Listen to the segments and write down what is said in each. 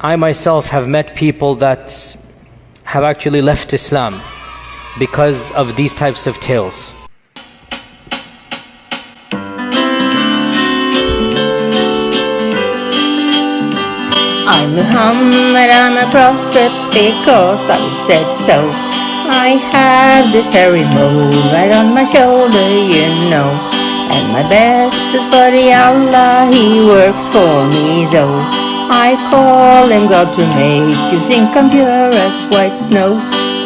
I myself have met people that have actually left Islam because of these types of tales. I'm Muhammad, I'm a prophet because I said so. I have this hairy mole right on my shoulder, you know. And my bestest buddy Allah, he works for me though. I call him God to make his income pure as white snow.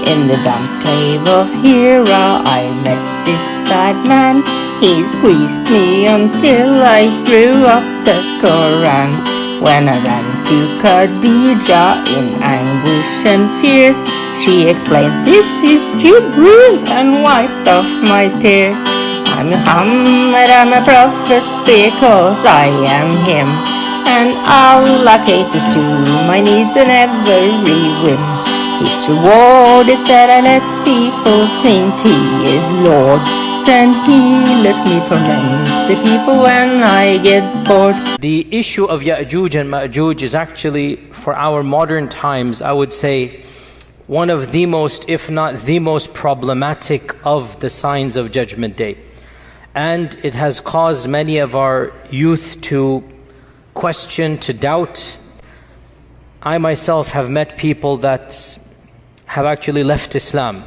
In the damp cave of Hira I met this bad man. He squeezed me until I threw up the Quran. When I ran to Khadija in anguish and fears, she explained, "This is Jibreel," and wiped off my tears. I'm Muhammad, I'm a prophet because I am him, and Allah caters to my needs and every whim. His reward is that I let people think He is Lord. Then He lets me torment the people when I get bored. The issue of Yajuj and Majuj is actually, for our modern times, I would say, one of the most, if not the most problematic of the signs of Judgment Day. And it has caused many of our youth to question, to doubt. I myself have met people that have actually left Islam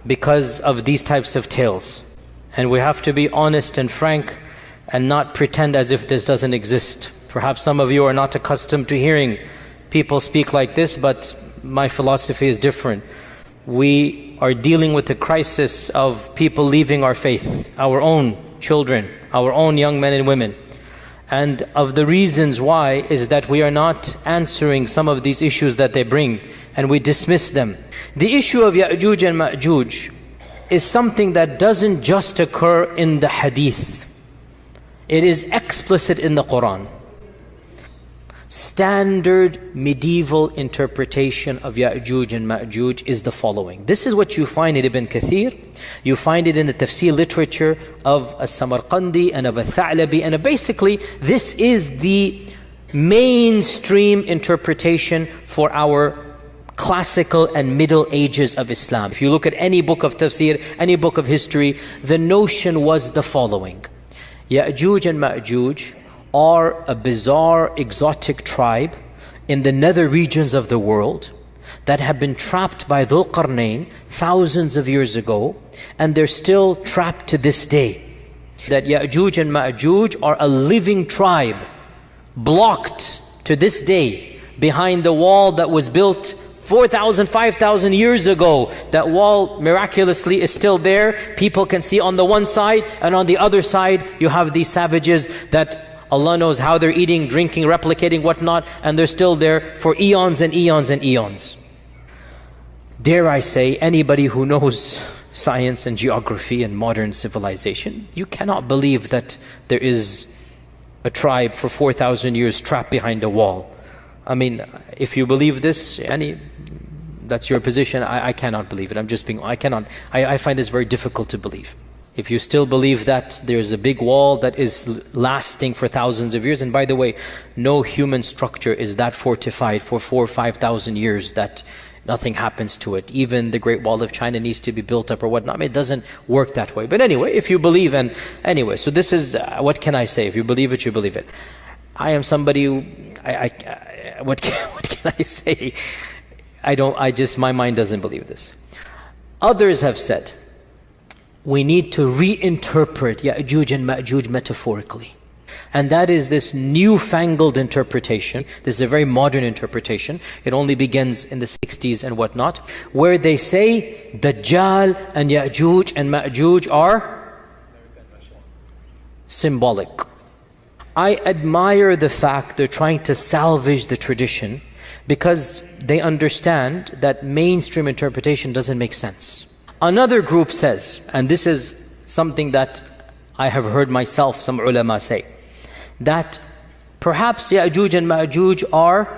because of these types of tales. And we have to be honest and frank and not pretend as if this doesn't exist. Perhaps some of you are not accustomed to hearing people speak like this, but my philosophy is different. We are dealing with the crisis of people leaving our faith, our own children, our own young men and women. And of the reasons why is that we are not answering some of these issues that they bring, and we dismiss them. The issue of Yajuj and Majuj is something that doesn't just occur in the hadith. It is explicit in the Quran. Standard medieval interpretation of Yajuj and Majuj is the following. This is what you find in Ibn Kathir. You find it in the tafsir literature of Samarqandi and of Tha'labi, and basically this is the mainstream interpretation for our classical and middle ages of Islam. If you look at any book of tafsir, any book of history, the notion was the following. Yajuj and Majuj are a bizarre, exotic tribe in the nether regions of the world that have been trapped by Dhul Qarnayn thousands of years ago, and they're still trapped to this day. That Yajuj and Majuj are a living tribe, blocked to this day behind the wall that was built 4,000, 5,000 years ago. That wall miraculously is still there. People can see on the one side, and on the other side you have these savages that Allah knows how they're eating, drinking, replicating, whatnot, and they're still there for eons and eons and eons. Dare I say, anybody who knows science and geography and modern civilization, you cannot believe that there is a tribe for 4,000 years trapped behind a wall. I mean, if you believe this, that's your position. I cannot believe it. I find this very difficult to believe. If you still believe that there's a big wall that is lasting for thousands of years, and by the way, no human structure is that fortified for 4,000 or 5,000 years that nothing happens to it. Even the Great Wall of China needs to be built up or whatnot. I mean, it doesn't work that way. But anyway, if you believe, and anyway, so this is, what can I say? If you believe it, you believe it. I am somebody who, what can I say? My mind doesn't believe this. Others have said, we need to reinterpret Yajuj and Majuj metaphorically. And that is this newfangled interpretation. This is a very modern interpretation. It only begins in the 60s and whatnot, where they say Dajjal and Yajuj and Majuj are symbolic. I admire the fact they're trying to salvage the tradition, because they understand that mainstream interpretation doesn't make sense. Another group says, and this is something that I have heard myself, some ulama say, that perhaps Yajuj and Majuj are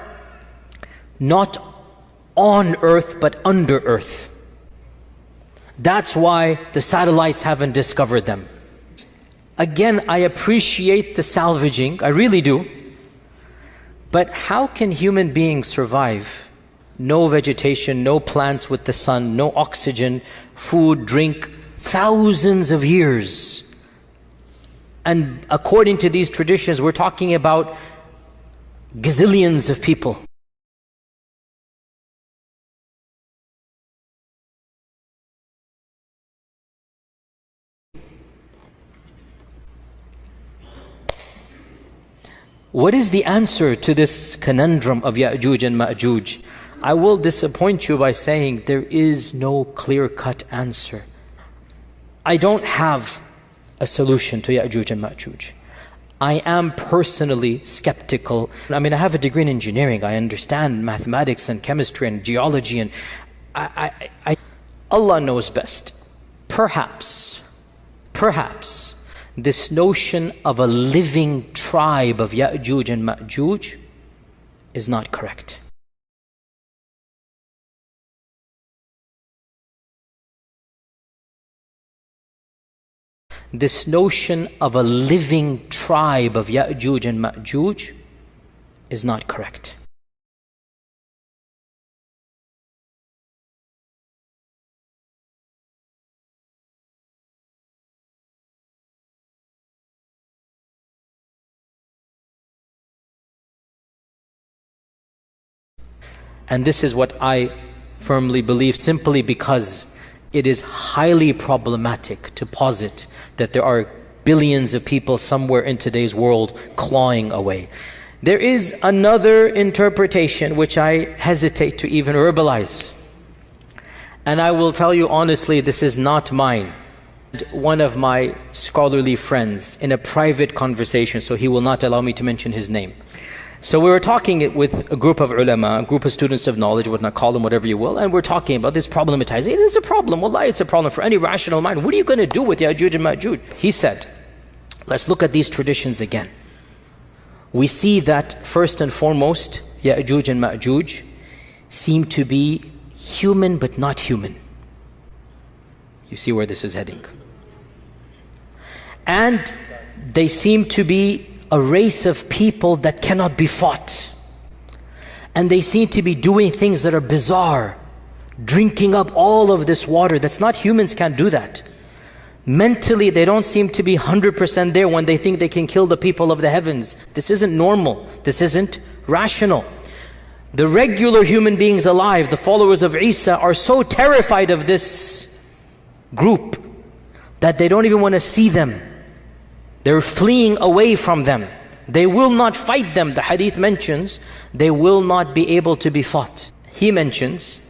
not on earth but under earth. That's why the satellites haven't discovered them. Again, I appreciate the salvaging, I really do. But how can human beings survive? No vegetation, no plants with the sun, no oxygen, food, drink, thousands of years. And according to these traditions, we're talking about gazillions of people. What is the answer to this conundrum of Yajuj and Majuj? I will disappoint you by saying there is no clear-cut answer. I don't have a solution to Yajuj and Majuj. I am personally skeptical. I mean, I have a degree in engineering. I understand mathematics and chemistry and geology, and Allah knows best. Perhaps, this notion of a living tribe of Yajuj and Majuj is not correct. This notion of a living tribe of Yajuj and Majuj is not correct. And this is what I firmly believe, simply because it is highly problematic to posit that there are billions of people somewhere in today's world clawing away. There is another interpretation which I hesitate to even verbalize. And I will tell you honestly, this is not mine. One of my scholarly friends, in a private conversation, so he will not allow me to mention his name. So we were talking with a group of ulama, a group of students of knowledge, whatnot, call them whatever you will, and we're talking about this problematizing. It is a problem, wallahi, it's a problem for any rational mind. What are you going to do with Yajuj and Majuj? He said, let's look at these traditions again. We see that first and foremost, Yajuj and Majuj seem to be human but not human. You see where this is heading. And they seem to be a race of people that cannot be fought. And they seem to be doing things that are bizarre, drinking up all of this water. That's not, humans can't do that. Mentally, they don't seem to be 100% there when they think they can kill the people of the heavens. This isn't normal. This isn't rational. The regular human beings alive, the followers of Isa, are so terrified of this group that they don't even want to see them. They're fleeing away from them. They will not fight them. The hadith mentions they will not be able to be fought. He mentions,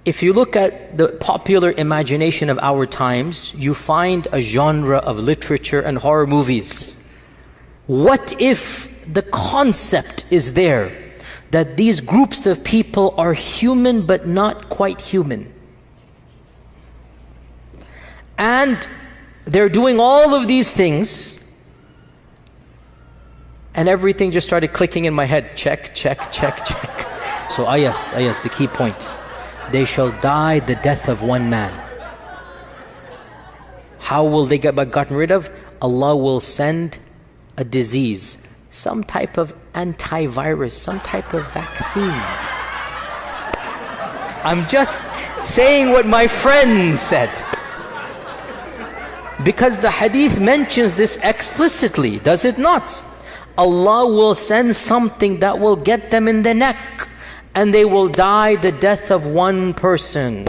if you look at the popular imagination of our times, you find a genre of literature and horror movies. What if the concept is there that these groups of people are human but not quite human? And they're doing all of these things, and everything just started clicking in my head. Check, check, check, check. So yes, the key point. They shall die the death of one man. How will they get gotten rid of? Allah will send a disease, some type of antivirus, some type of vaccine. I'm just saying what my friend said. Because the hadith mentions this explicitly, does it not? Allah will send something that will get them in the neck, and they will die the death of one person.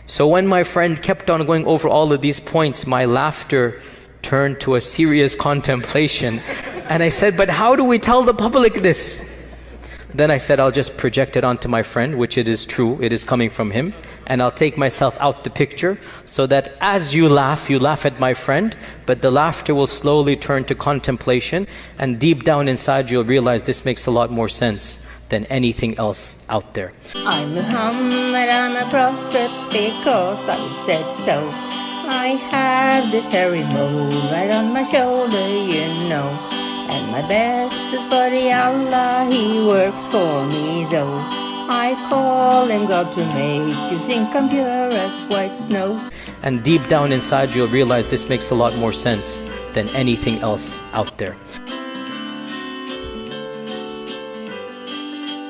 So when my friend kept on going over all of these points, my laughter turned to a serious contemplation. And I said, but how do we tell the public this? Then I said, I'll just project it onto my friend, which it is true, it is coming from him. And I'll take myself out the picture, so that as you laugh at my friend, but the laughter will slowly turn to contemplation, and deep down inside you'll realize this makes a lot more sense than anything else out there. I'm Muhammad, I'm a prophet because I said so. I have this hairy mole right on my shoulder, you know. And my bestest buddy Allah, he works for me though. I call on God to make you think I'm pure as white snow. And deep down inside you'll realize this makes a lot more sense than anything else out there.